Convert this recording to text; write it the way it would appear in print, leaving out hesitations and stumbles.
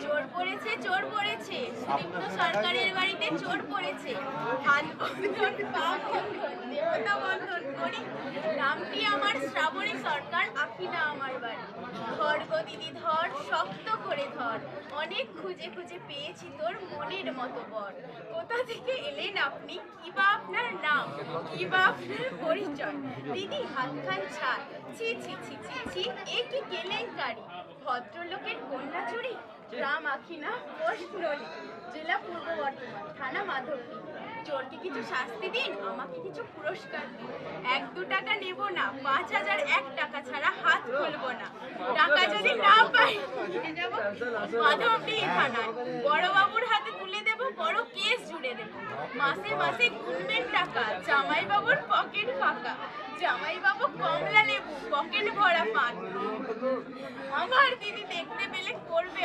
চোর পড়েছে সুদীপ্ত সরকারের বাড়িতে চোর পড়েছে। হাত বন্ধন পা বন্ধন দেবতা বন্ধন করি, নামটি আমার শ্রাবণী সরকার, আঁকি না আমার বাড়ি। ধর গো দিদি ধর, শক্ত করে ধর, অনেক খুঁজে খুঁজে পেয়েছি তোর মনের মতো বর। কোথা থেকে এলেন আপনি, কি বা আপনার নাম, কি বা আপনার পরিচয়? দিদি হাতখান ছাড়, ছি ছি ছি ছি ছি, এ কি কেলেঙ্কারি! ভদ্রলোকের কন্যা চুরি, গ্রাম আখিনা, পোস্ট নলি, জেলা পূর্ব বর্ধমান, থানা মাধবদী। চোরকে কিছু শাস্তি দিন, আমাকে কিছু পুরস্কার দিন। 1-2 টাকা নেব না, 5001 টাকা ছাড়া হাত খুলবো না। টাকা যদি না পাই নিয়ে যাব মাধবদী থানায়, বড়বাবুর হাতে তুলে দেব, বড় কেস জুড়ে দেব। মাসে মাসে গুনবেন টাকা, জামাইবাবুর পকেট ফাঁকা। জামাইবাবু কমলা লেবু, পকেট ভরা পান। আমার দিদি দেখতে পেলে করবে